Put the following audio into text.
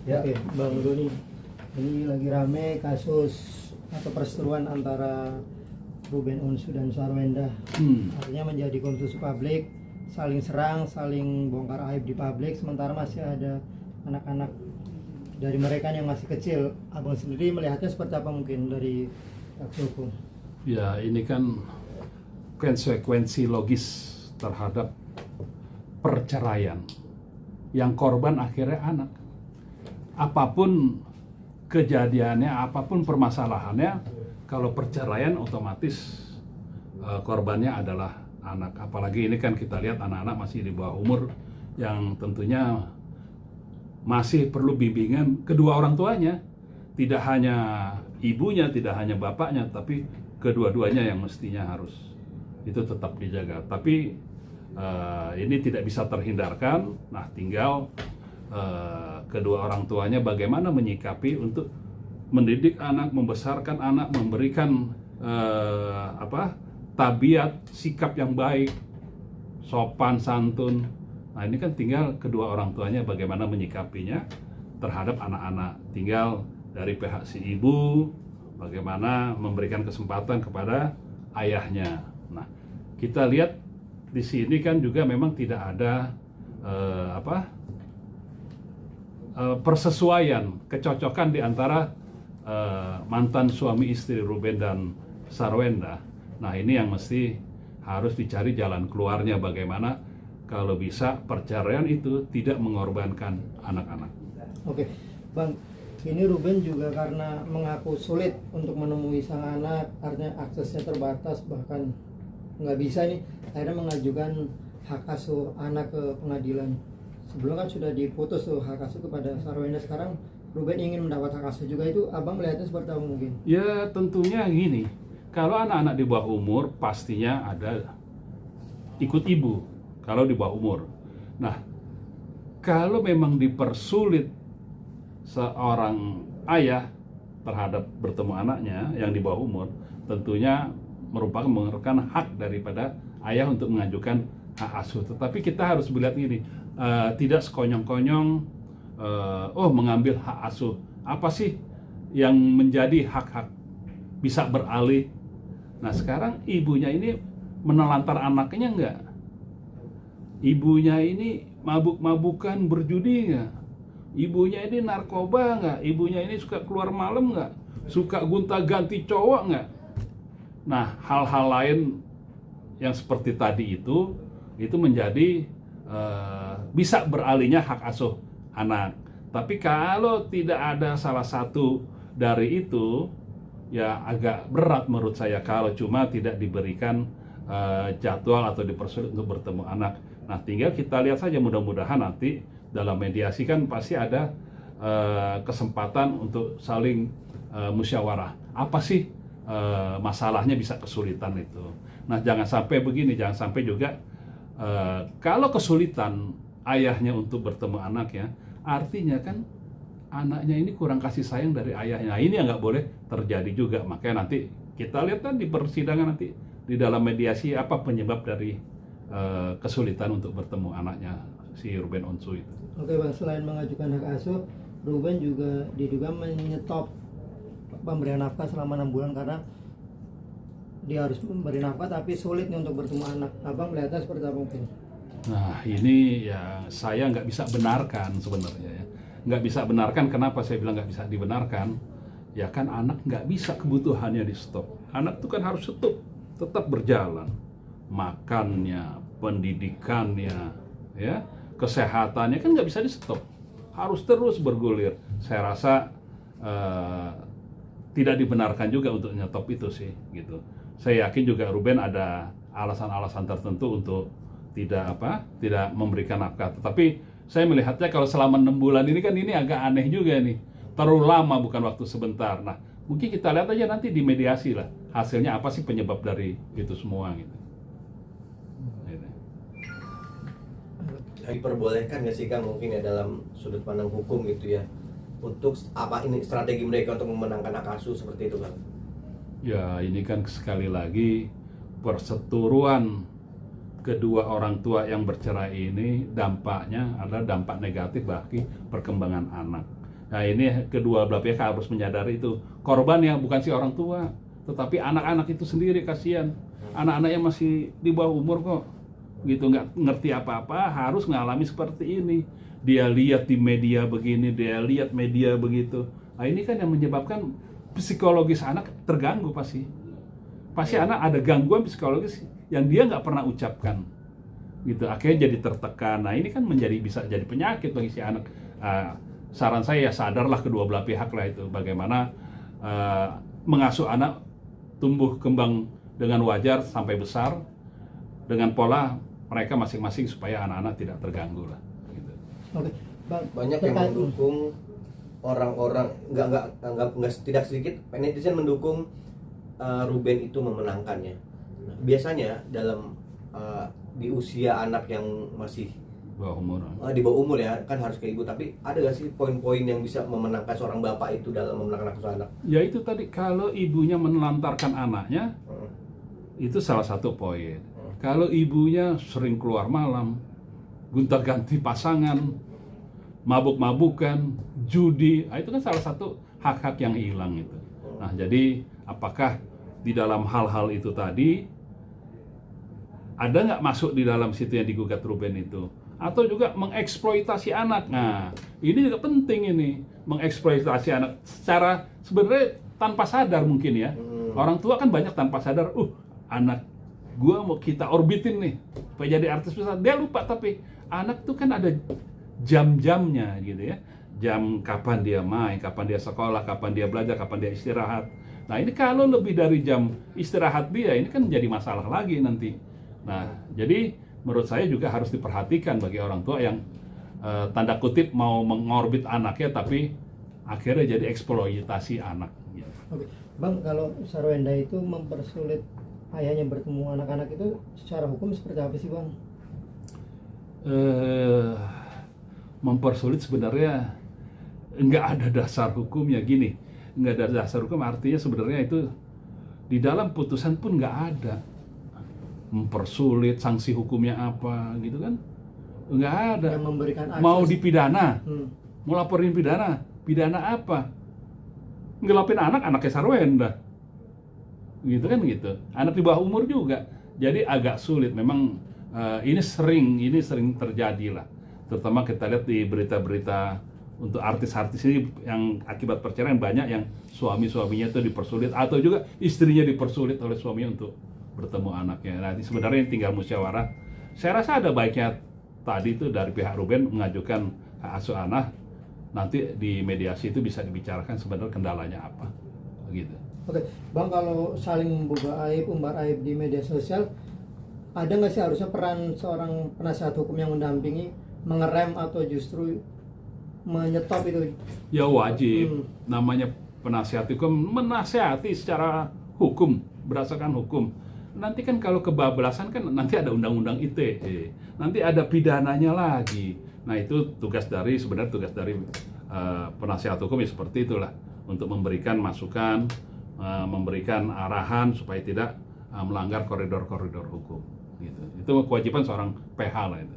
Ya. Oke, Bang Doni, ini lagi rame kasus atau perseteruan antara Ruben Onsu dan Sarwenda. Artinya menjadi konsumsi publik, saling serang, saling bongkar aib di publik, sementara masih ada anak-anak dari mereka yang masih kecil. Abang sendiri melihatnya seperti apa mungkin dari saksi hukum? Ya, ini kan konsekuensi logis terhadap perceraian yang korban akhirnya anak. Apapun kejadiannya, apapun permasalahannya, kalau perceraian otomatis korbannya adalah anak. Apalagi ini kan kita lihat anak-anak masih di bawah umur yang tentunya masih perlu bimbingan kedua orang tuanya. Tidak hanya ibunya, tidak hanya bapaknya, tapi kedua-duanya yang mestinya harus itu tetap dijaga. Tapi ini tidak bisa terhindarkan. Nah, tinggal kedua orang tuanya bagaimana menyikapi untuk mendidik anak, membesarkan anak, memberikan tabiat, sikap yang baik, sopan, santun. Nah, ini kan tinggal kedua orang tuanya bagaimana menyikapinya terhadap anak-anak. Tinggal dari pihak si ibu bagaimana memberikan kesempatan kepada ayahnya. Nah, kita lihat di sini kan juga memang tidak ada persesuaian, kecocokan di antara mantan suami istri Ruben dan Sarwenda. Nah, ini yang mesti harus dicari jalan keluarnya, bagaimana kalau bisa perceraian itu tidak mengorbankan anak-anak. Oke, Bang, ini Ruben juga karena mengaku sulit untuk menemui sang anak, artinya aksesnya terbatas, bahkan nggak bisa nih, akhirnya mengajukan hak asuh anak ke pengadilan. Sebelum kan sudah diputus tuh hak asuh kepada Sarwenda, sekarang Ruben ingin mendapat hak asuh juga. Itu abang melihatnya seperti apa mungkin? Ya tentunya gini, kalau anak-anak di bawah umur pastinya ada ikut ibu kalau di bawah umur. Nah, kalau memang dipersulit seorang ayah terhadap bertemu anaknya yang di bawah umur, tentunya merupakan hak daripada ayah untuk mengajukan hak asuh. Tetapi kita harus melihat ini, tidak sekonyong-konyong mengambil hak asuh. Apa sih yang menjadi hak-hak bisa beralih? Nah, sekarang ibunya ini menelantar anaknya enggak? Ibunya ini mabuk-mabukan, berjudi enggak? Ibunya ini narkoba enggak? Ibunya ini suka keluar malam enggak? Suka gonta-ganti cowok enggak? Nah, hal-hal lain yang seperti tadi itu menjadi bisa beralihnya hak asuh anak. Tapi kalau tidak ada salah satu dari itu, ya agak berat menurut saya kalau cuma tidak diberikan jadwal atau dipersulit untuk bertemu anak. Nah, tinggal kita lihat saja, mudah-mudahan nanti dalam mediasi kan pasti ada kesempatan untuk saling musyawarah. Apa sih masalahnya, bisa kesulitan itu. Nah, jangan sampai begini, jangan sampai juga kalau kesulitan ayahnya untuk bertemu anaknya, artinya kan anaknya ini kurang kasih sayang dari ayahnya. Nah, ini yang nggak boleh terjadi juga. Makanya nanti kita lihat kan di persidangan nanti di dalam mediasi apa penyebab dari kesulitan untuk bertemu anaknya si Ruben Onsu itu. Oke, Bang, selain mengajukan hak asuh, Ruben juga diduga menyetop pemberian nafkah selama 6 bulan karena dia harus memberi nafkah tapi sulit nih untuk bertemu anak. Abang melihatnya seperti apa mungkin? Nah, ini ya saya nggak bisa benarkan sebenarnya ya. Nggak bisa benarkan, kenapa saya bilang nggak bisa dibenarkan? Ya kan anak nggak bisa kebutuhannya di stop. Anak itu kan harus tetap berjalan. Makannya, pendidikannya, ya, kesehatannya kan nggak bisa di stop. Harus terus bergulir. Saya rasa tidak dibenarkan juga untuk nyetop itu sih, gitu. Saya yakin juga Ruben ada alasan-alasan tertentu untuk tidak memberikan nafkah. Tetapi saya melihatnya kalau selama 6 bulan ini kan ini agak aneh juga nih. Terlalu lama, bukan waktu sebentar. Nah, mungkin kita lihat aja nanti di mediasi lah. Hasilnya apa sih penyebab dari itu semua gitu. Diperbolehkan nggak sih Kang mungkin ya dalam sudut pandang hukum gitu ya, untuk apa ini strategi mereka untuk memenangkan hak asuh seperti itu Kang? Ya, ini kan sekali lagi perseteruan kedua orang tua yang bercerai ini dampaknya adalah dampak negatif bagi perkembangan anak. Nah ini kedua belah pihak harus menyadari itu. Korbannya bukan si orang tua, tetapi anak-anak itu sendiri, kasihan. Anak-anaknya masih di bawah umur kok, gitu, nggak ngerti apa-apa, harus mengalami seperti ini. Dia lihat di media begini, dia lihat media begitu. Nah ini kan yang menyebabkan psikologis anak terganggu pasti. Pasti anak ada gangguan psikologis yang dia nggak pernah ucapkan, gitu. Akhirnya jadi tertekan. Nah ini kan bisa jadi penyakit bagi si anak. Saran saya ya sadarlah kedua belah pihak lah itu bagaimana mengasuh anak tumbuh kembang dengan wajar sampai besar dengan pola mereka masing-masing supaya anak-anak tidak terganggu lah. Gitu. Oke, Bang. Banyak yang mendukung orang-orang nggak tidak sedikit netizen mendukung Ruben itu memenangkannya. Nah, biasanya dalam di usia anak yang masih Bawah umur. Di bawah umur ya kan harus ke ibu, tapi ada gak sih poin-poin yang bisa memenangkan seorang bapak itu dalam memenangkan asuh anak? Ya itu tadi, kalau ibunya menelantarkan anaknya, itu salah satu poin. Kalau ibunya sering keluar malam, gonta-ganti pasangan, mabuk-mabukan, judi, itu kan salah satu hak-hak yang hilang itu. Nah jadi apakah di dalam hal-hal itu tadi ada nggak masuk di dalam situ yang digugat Ruben itu? Atau juga mengeksploitasi anak. Nah, ini juga penting ini, mengeksploitasi anak secara sebenarnya tanpa sadar mungkin ya. Orang tua kan banyak tanpa sadar, anak gua mau kita orbitin nih, supaya jadi artis besar. Dia lupa, tapi anak tuh kan ada jam-jamnya gitu ya. Jam kapan dia main, kapan dia sekolah, kapan dia belajar, kapan dia istirahat. Nah, ini kalau lebih dari jam istirahat dia, ini kan jadi masalah lagi nanti. Nah, jadi menurut saya juga harus diperhatikan bagi orang tua yang tanda kutip mau mengorbit anaknya tapi akhirnya jadi eksploitasi anak. Oke, Bang, kalau Sarwenda itu mempersulit ayahnya bertemu anak-anak itu secara hukum seperti apa sih, Bang? Mempersulit sebenarnya nggak ada dasar hukumnya. Gini, nggak ada dasar hukum artinya sebenarnya itu di dalam putusan pun nggak ada. Mempersulit, sanksi hukumnya apa gitu kan, nggak ada. Yang memberikan akses. Mau dipidana, mau laporin pidana apa, ngelapin anaknya Sarwenda gitu kan, gitu, anak di bawah umur juga. Jadi agak sulit memang. Ini sering terjadi lah, terutama kita lihat di berita-berita untuk artis-artis ini yang akibat perceraian banyak yang suaminya itu dipersulit atau juga istrinya dipersulit oleh suaminya untuk bertemu anaknya. Nah, sebenarnya ini tinggal musyawarah. Saya rasa ada baiknya tadi itu dari pihak Ruben mengajukan hak asuh anak, nanti di mediasi itu bisa dibicarakan sebenarnya kendalanya apa, begitu. Oke, Bang, kalau saling membuka aib, umbar aib di media sosial, ada nggak sih harusnya peran seorang penasihat hukum yang mendampingi, mengerem atau justru menyetop itu? Ya wajib, namanya penasihat hukum menasihati secara hukum, berdasarkan hukum. Nanti kan kalau kebablasan kan nanti ada undang-undang ITE, nanti ada pidananya lagi. Nah itu tugas dari penasihat hukum ya seperti itulah, untuk memberikan masukan, memberikan arahan supaya tidak melanggar koridor-koridor hukum. Gitu. Itu kewajiban seorang PH lah itu.